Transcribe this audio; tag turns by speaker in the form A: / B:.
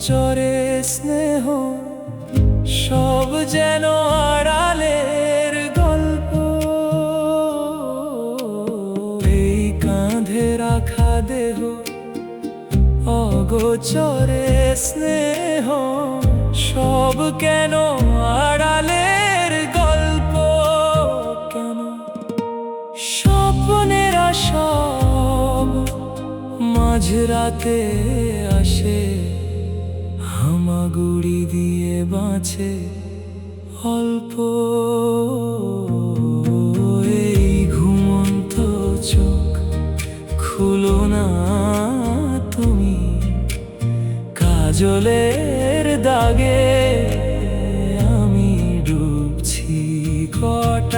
A: অগোচরে স্নেহ সব যেন আড়ালের গল্প। এই কাঁধে রাখা দেহ অগোচরে স্নেহ সব কেন আড়ালের গল্প। কেন স্বপ্নেরা সব মাঝরাতে আসে, হামাগুড়ি দিয়ে বাঁচে অল্প। এই ঘুমন্ত চোখ খুলো না তুমি, কাজলের দাগে আমি ডুবছি কটা।